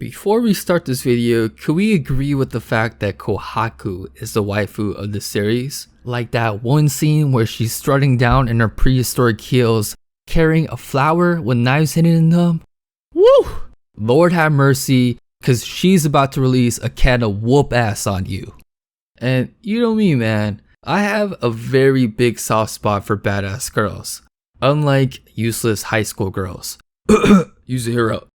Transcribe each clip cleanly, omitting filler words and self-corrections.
Before we start this video, could we agree with the fact that Kohaku is the waifu of the series? Like that one scene where she's strutting down in her prehistoric heels, carrying a flower with knives hidden in them? Woo! Lord have mercy, cause she's about to release a can of whoop ass on you. And you know me, man, I have a very big soft spot for badass girls. Unlike useless high school girls. Use a hero.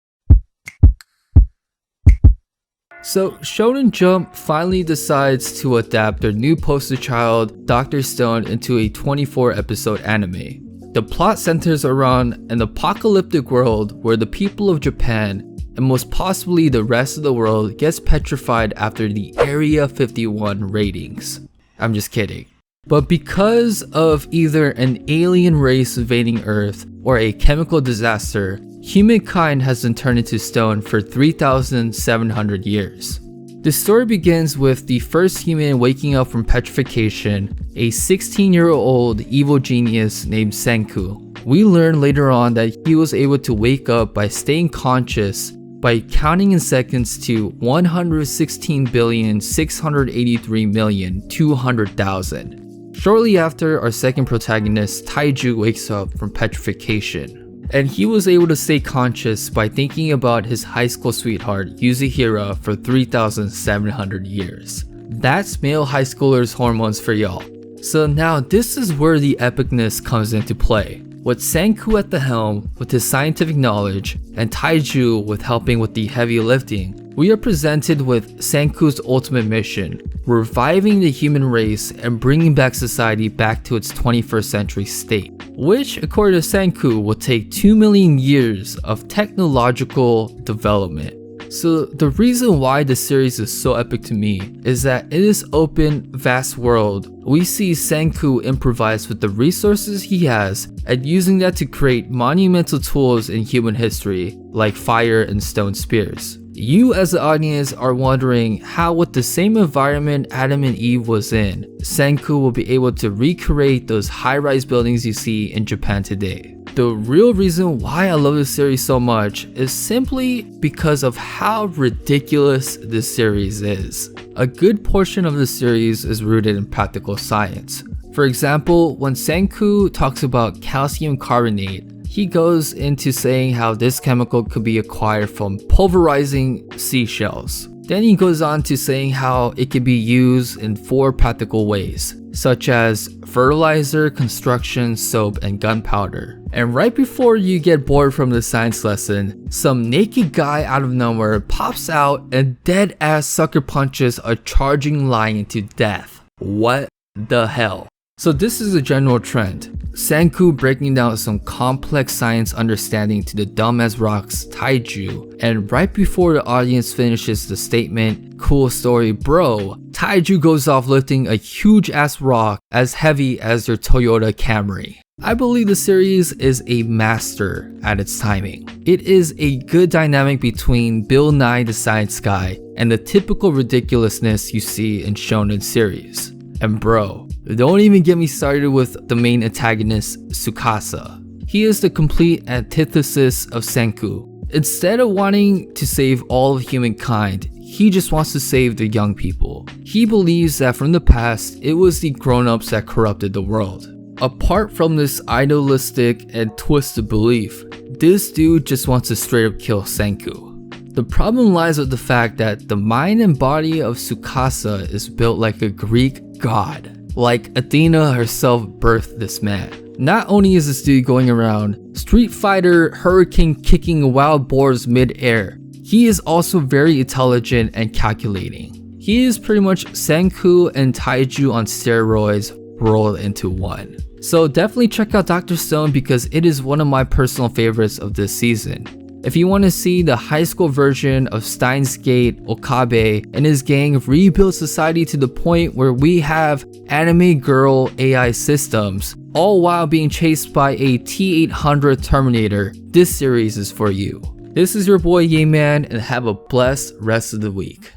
So Shonen Jump finally decides to adapt their new poster child, Dr. Stone, into a 24 episode anime. The plot centers around an apocalyptic world where the people of Japan, and most possibly the rest of the world, gets petrified after the Area 51 ratings. I'm just kidding. But because of either an alien race invading Earth or a chemical disaster, humankind has been turned into stone for 3,700 years. The story begins with the first human waking up from petrification, a 16-year-old evil genius named Senku. We learn later on that he was able to wake up by staying conscious by counting in seconds to 116,683,200,000. Shortly after, our second protagonist, Taiju, wakes up from petrification, and he was able to stay conscious by thinking about his high school sweetheart, Yuzihira, for 3,700 years. That's male high schoolers' hormones for y'all. So now this is where the epicness comes into play. With Senku at the helm with his scientific knowledge and Taiju with helping with the heavy lifting, we are presented with Senku's ultimate mission, reviving the human race and bringing back society back to its 21st century state, which according to Senku will take 2 million years of technological development. So the reason why this series is so epic to me is that in this open, vast world, we see Senku improvise with the resources he has and using that to create monumental tools in human history, like fire and stone spears. You as the audience are wondering how with the same environment Adam and Eve was in, Senku will be able to recreate those high-rise buildings you see in Japan today. The real reason why I love this series so much is simply because of how ridiculous this series is. A good portion of the series is rooted in practical science. For example, when Senku talks about calcium carbonate, he goes into saying how this chemical could be acquired from pulverizing seashells. Then he goes on to saying how it can be used in 4 practical ways, such as fertilizer, construction, soap, and gunpowder. And right before you get bored from the science lesson, some naked guy out of nowhere pops out and dead ass sucker punches a charging lion to death. What the hell? So this is a general trend. Senku breaking down some complex science understanding to the dumb as rocks Taiju, and right before the audience finishes the statement, "Cool story bro," Taiju goes off lifting a huge ass rock as heavy as your Toyota Camry. I believe the series is a master at its timing. It is a good dynamic between Bill Nye the Science Guy and the typical ridiculousness you see in shonen series. And bro, don't even get me started with the main antagonist, Tsukasa. He is the complete antithesis of Senku. Instead of wanting to save all of humankind, he just wants to save the young people. He believes that from the past, it was the grown-ups that corrupted the world. Apart from this idealistic and twisted belief, this dude just wants to straight up kill Senku. The problem lies with the fact that the mind and body of Tsukasa is built like a Greek god. Like Athena herself birthed this man. Not only is this dude going around Street Fighter hurricane kicking wild boars mid-air, he is also very intelligent and calculating. He is pretty much Senku and Taiju on steroids rolled into one. So definitely check out Dr. Stone because it is one of my personal favorites of this season. If you want to see the high school version of Stein's Gate, Okabe, and his gang rebuild society to the point where we have anime girl AI systems, all while being chased by a T-800 Terminator, this series is for you. This is your boy Ye Man, and have a blessed rest of the week.